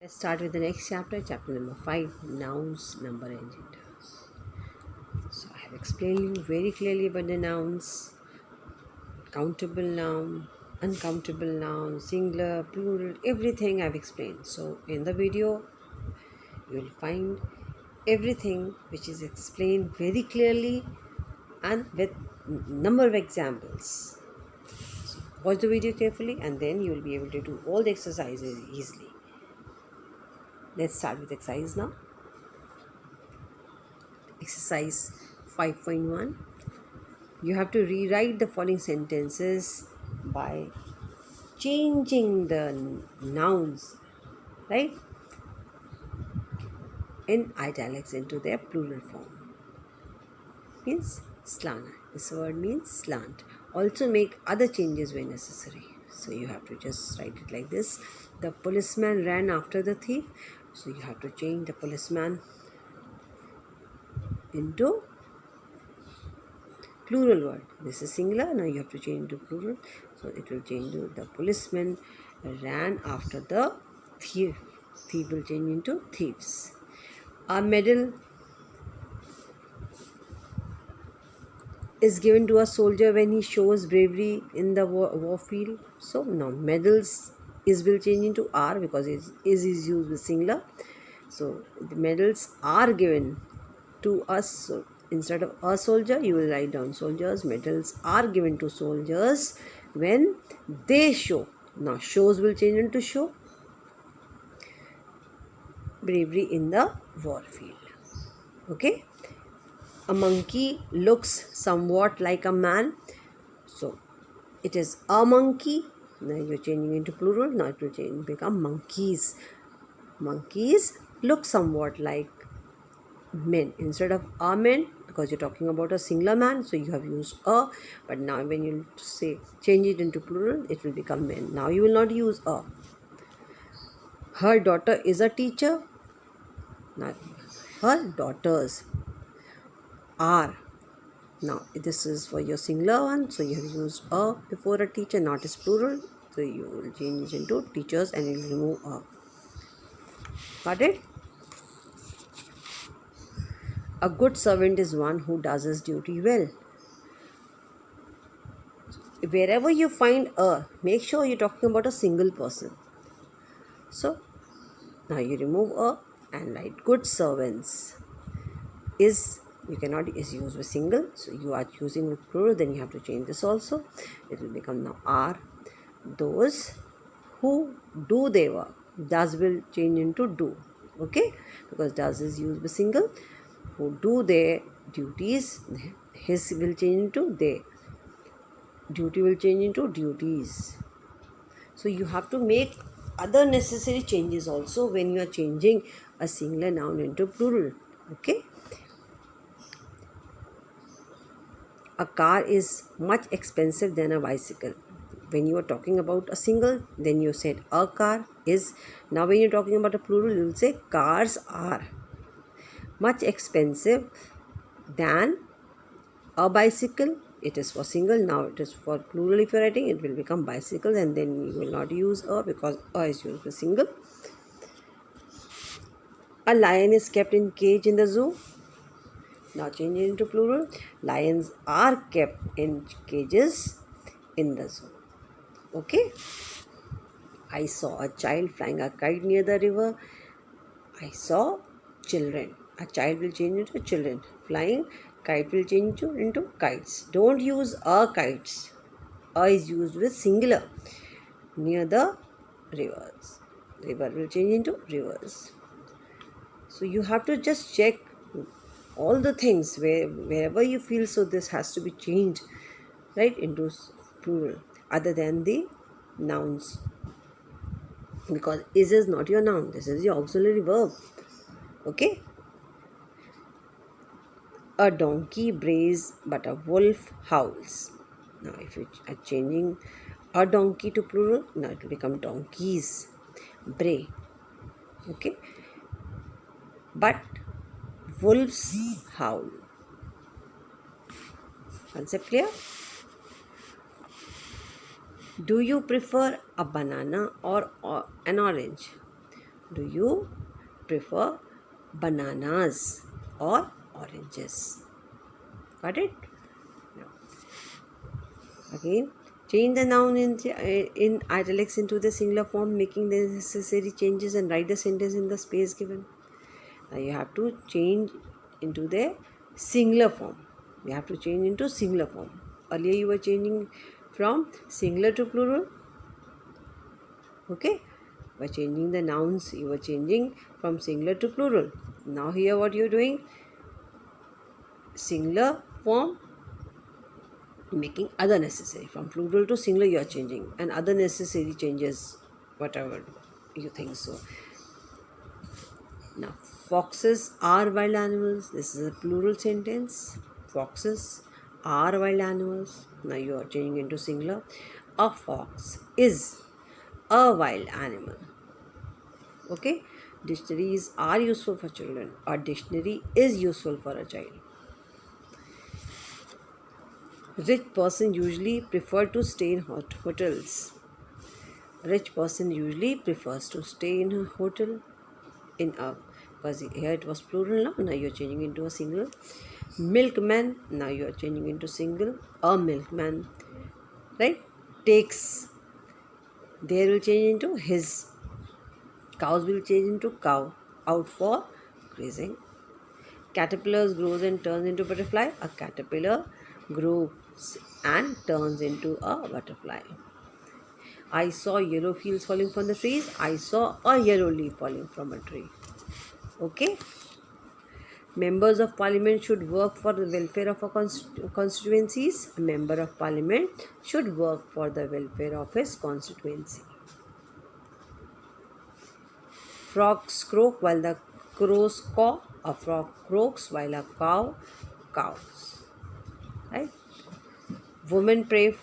Let's start with the next chapter, chapter number 5, nouns, number and gender. So I have explained you very clearly about the nouns, countable noun, uncountable noun, singular, plural, everything I've explained. So in the video, you'll find everything which is explained very clearly and with number of examples. So watch the video carefully and then you will be able to do all the exercises easily. Let's start with exercise now. Exercise 5.1. You have to rewrite the following sentences by changing the nouns, right, in italics into their plural form. Means slant. This word means slant. Also make other changes when necessary. So you have to just write it like this. The policeman ran after the thief. So you have to change the policeman into plural word. This is singular. Now you have to change to plural. So it will change to the policeman ran after the thief. Thief will change into thieves. A medal is given to a soldier when he shows bravery in the war field. So now medals is will change into are because is used with singular. So the medals are given to us. So instead of a soldier, you will write down soldiers. Medals are given to soldiers when they show. Now shows will change into show bravery in the war field. Okay. A monkey looks somewhat like a man. So it is a monkey. Now you're changing into plural. Now it will become monkeys. Monkeys look somewhat like men instead of a men, because you're talking about a singular man, so you have used a, but now when you say change it into plural, it will become men. Now you will not use a. Her daughter is a teacher. Now her daughters are. Now this is for your singular one, so you have used a before a teacher. Now it is plural, so you will change it into teachers and you will remove a. Got it? A good servant is one who does his duty well. Wherever you find a, make sure you're talking about a single person. So now you remove a and write good servants. Is used with single, so you are choosing with plural, then you have to change this also. It will become now are. Those who do their work, does will change into do. Okay, because does is used with single. Who do their duties, his will change into they. Duty will change into duties. So you have to make other necessary changes also when you are changing a singular noun into plural. Okay. A car is much expensive than a bicycle. When you are talking about a single, then you said a car is. Now when you're talking about a plural, you will say cars are much expensive than a bicycle. It is for single. Now it is for plural. If you're writing, it will become bicycles, and then you will not use a because a is used for single. A lion is kept in cage in the zoo. Now change it into plural. Lions are kept in cages in the zoo. Okay. I saw a child flying a kite near the river. I saw children. A child will change into children. Flying kite will change into kites. Don't use a kites. A is used with singular. Near the rivers. River will change into rivers. So you have to just check all the things wherever you feel so this has to be changed, right, into plural other than the nouns, because is not your noun, this is your auxiliary verb. Okay. A donkey brays but a wolf howls. Now if you are changing a donkey to plural, now it will become donkeys. Bray. Okay. But wolves howl. Concept clear? Do you prefer a banana or an orange? Do you prefer bananas or oranges? Got it? No. Again, change the noun in italics into the singular form, making the necessary changes and write the sentence in the space given. Now you have to change into the singular form. You have to change into singular form. Earlier you were changing from singular to plural. Okay? By changing the nouns, you were changing from singular to plural. Now here what you are doing? Singular form, making other necessary. From plural to singular you are changing, and other necessary changes, whatever you think so. Now, foxes are wild animals. This is a plural sentence. Foxes are wild animals. Now you are changing into singular. A fox is a wild animal. Okay? Dictionaries are useful for children. A dictionary is useful for a child. Rich person usually prefer to stay in hotels. Rich person usually prefers to stay in a hotel. In a, because here it was plural, now you're changing into a single. Milkman, now you're changing into single. A milkman, right? Takes, there will change into his. Cows will change into cow, out for grazing. Caterpillars grows and turns into butterfly. A caterpillar grows and turns into a butterfly. I saw yellow fields falling from the trees. I saw a yellow leaf falling from a tree. Okay? Members of parliament should work for the welfare of our constituencies. A member of parliament should work for the welfare of his constituency. Frogs croak while the crows caw. A frog croaks while a cow cows. Right? Women pray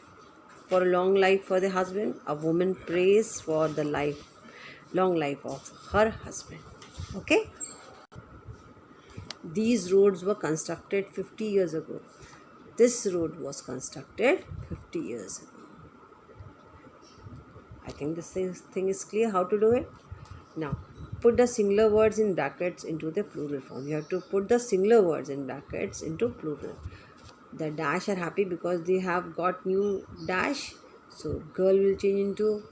for a long life for their husband. A woman prays for the long life of her husband. Okay? These roads were constructed 50 years ago. This road was constructed 50 years ago. I think this thing is clear how to do it. Now, put the singular words in brackets into the plural form. You have to put the singular words in brackets into plural. The dash are happy because they have got new dash. So, girl will change into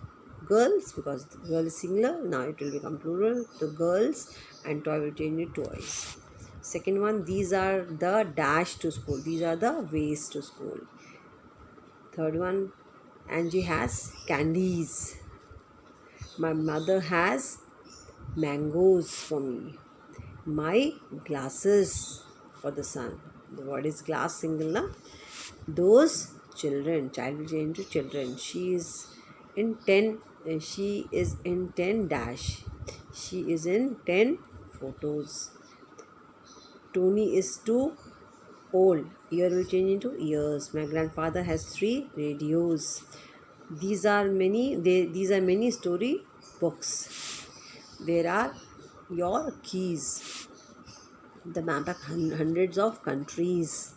girls because the girl is singular. Now, it will become plural. The girls, and toy will change into toys. Second one, these are the dash to school. These are the ways to school. Third one, Angie has candies. My mother has mangoes for me. My glasses for the sun. The word is glass, singular. Those children, child will change to children. She is in 10 dash. She is in 10 photos. Tony is too old. Year will change into years. My grandfather has 3 radios. These are many story books. There are your keys. The map of hundreds of countries.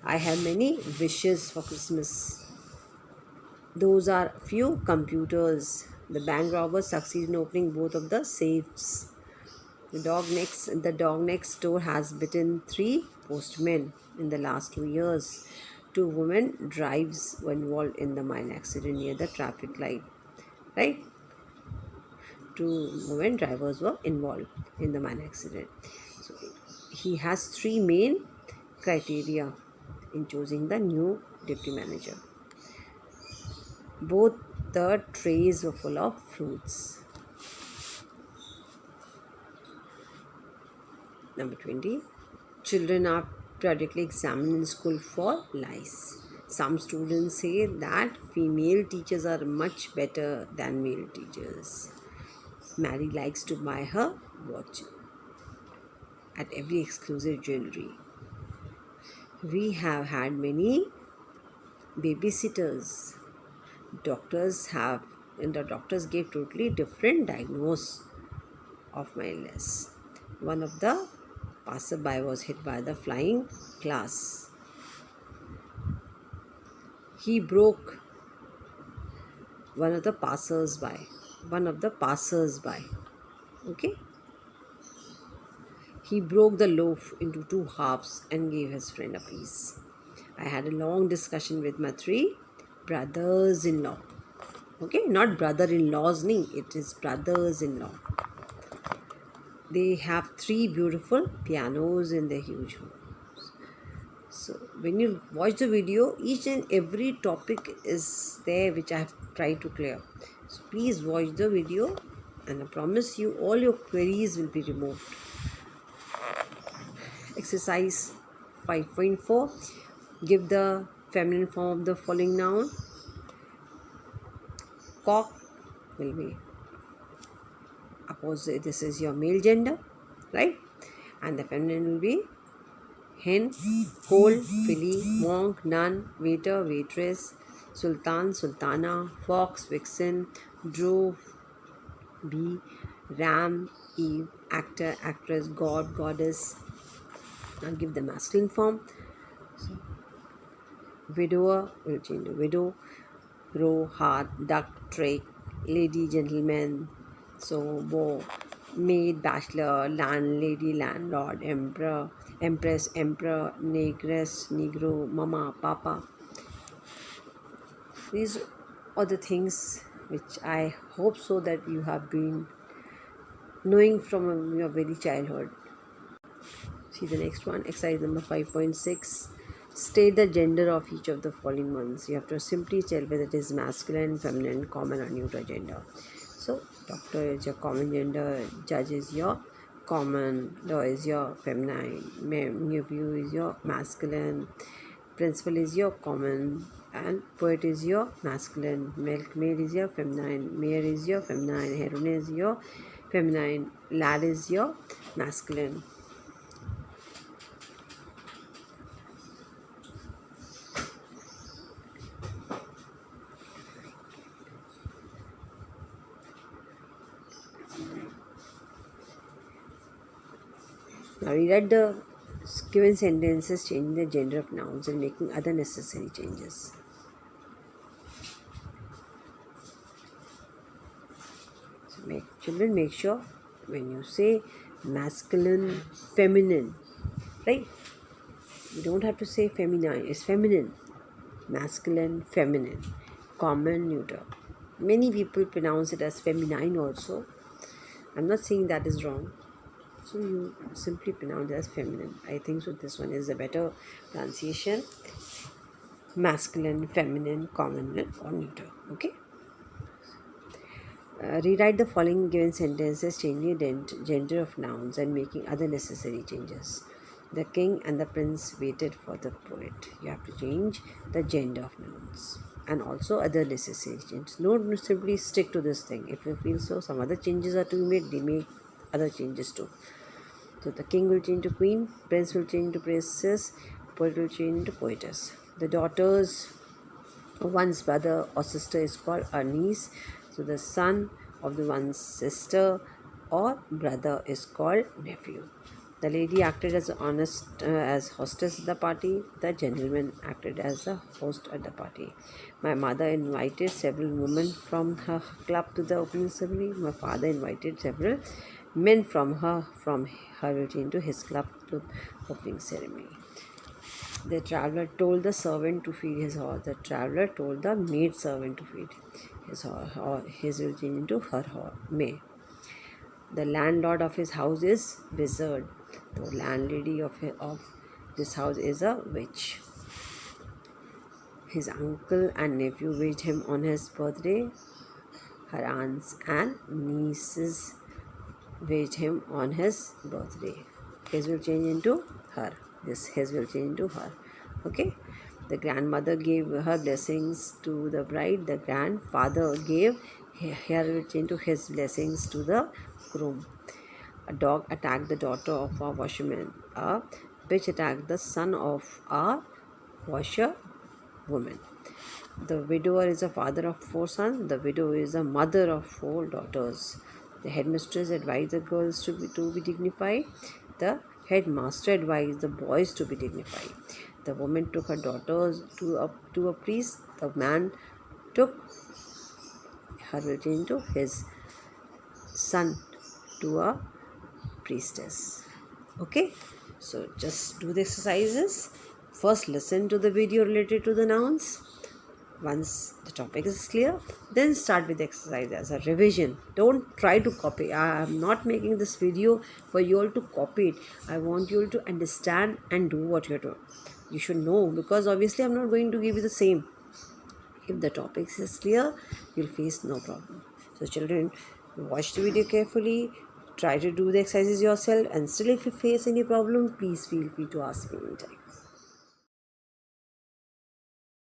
I have many wishes for Christmas. Those are few computers. The bank robbers succeed in opening both of the safes. The dog next door has bitten 3 postmen in the last 2 years. 2 women drives were involved in the mine accident near the traffic light. Right? 2 women drivers were involved in the mine accident. So he has 3 main criteria in choosing the new deputy manager. Both the trays were full of fruits. Number 20. Children are periodically examined in school for lice. Some students say that female teachers are much better than male teachers. Mary likes to buy her watch at every exclusive jewelry. We have had many babysitters. The doctors gave totally different diagnosis of my illness. One of the passerby was hit by the flying glass. He broke one of the passers-by. one of the passers-by. Okay. He broke the loaf into two halves and gave his friend a piece. I had a long discussion with my three brothers-in-law. Okay, not brother-in-laws, it is brothers-in-law. They have three beautiful pianos in their huge home. So when you watch the video, each and every topic is there which I have tried to clear. So please watch the video and I promise you all your queries will be removed. Exercise 5.4. Give the feminine form of the following noun. Cock will be opposite. This is your male gender, right? And the feminine will be hen, hole, filly, monk, nun, waiter, waitress, sultan, sultana, fox, vixen, drove, bee, ram, eve, actor, actress, god, goddess. Now give the masculine form. So, widower will change to widow, roe, hart, duck, drake, lady, gentleman, so bow, maid, bachelor, landlady, landlord, emperor, empress, emperor, negress, negro, mama, papa. These are the things which I hope so that you have been knowing from your very childhood. See the next one, exercise number 5.6. State the gender of each of the following ones. You have to simply tell whether it is masculine, feminine, common or neuter gender. So, doctor is your common gender, judge is your common, law is your feminine, nephew is your masculine, principal is your common, and poet is your masculine, milkmaid is your feminine, mayor is your feminine, heroine is your feminine, lad is your masculine. Now rewrite the given sentences, changing the gender of nouns and making other necessary changes. So children, make sure when you say masculine, feminine, right? You don't have to say feminine, it's feminine. Masculine, feminine, common, neuter. Many people pronounce it as feminine also. I'm not saying that is wrong. So you simply pronounce it as feminine. I think so this one is a better pronunciation. Masculine, feminine, common or neuter. Okay. Rewrite the following given sentences, changing the gender of nouns and making other necessary changes. The king and the prince waited for the poet. You have to change the gender of nouns and also other necessary changes. Don't simply stick to this thing. If you feel so, some other changes are to be made, they make other changes too. So the king will change to queen, prince will change to princess, poet will change to poetess. The daughters of one's brother or sister is called a niece. So the son of the one's sister or brother is called nephew. The lady acted as as hostess at the party. The gentleman acted as a host at the party. My mother invited several women from her club to the opening ceremony. My father invited several men from her routine to his club to opening ceremony. The traveler told the servant to feed his horse. The traveler told the maid servant to feed his horse, or his will change into her horse. May. The landlord of his house is wizard. The landlady of this house is a witch. His uncle and nephew wished him on his birthday. Her aunts and nieces wished him on his birthday. His will change into her. His will change into her. Okay. The grandmother gave her blessings to the bride. The grandfather gave her will change to his blessings to the groom. A dog attacked the daughter of a washerman. A bitch attacked the son of a washerwoman. The widower is a father of 4 sons. The widow is a mother of 4 daughters. The headmistress advised the girls to be dignified. The headmaster advised the boys to be dignified. The woman took her daughters to a priest. The man took her will change into his son to a priestess. Okay, so just do the exercises. First listen to the video related to the nouns. Once the topic is clear, then start with the exercise as a revision. Don't try to copy. I am not making this video for you all to copy it. I want you all to understand and do what you're doing. You should know, because obviously I'm not going to give you the same. If the topic is clear, you'll face no problem. So children, watch the video carefully, try to do the exercises yourself, and still if you face any problem, please feel free to ask me anytime.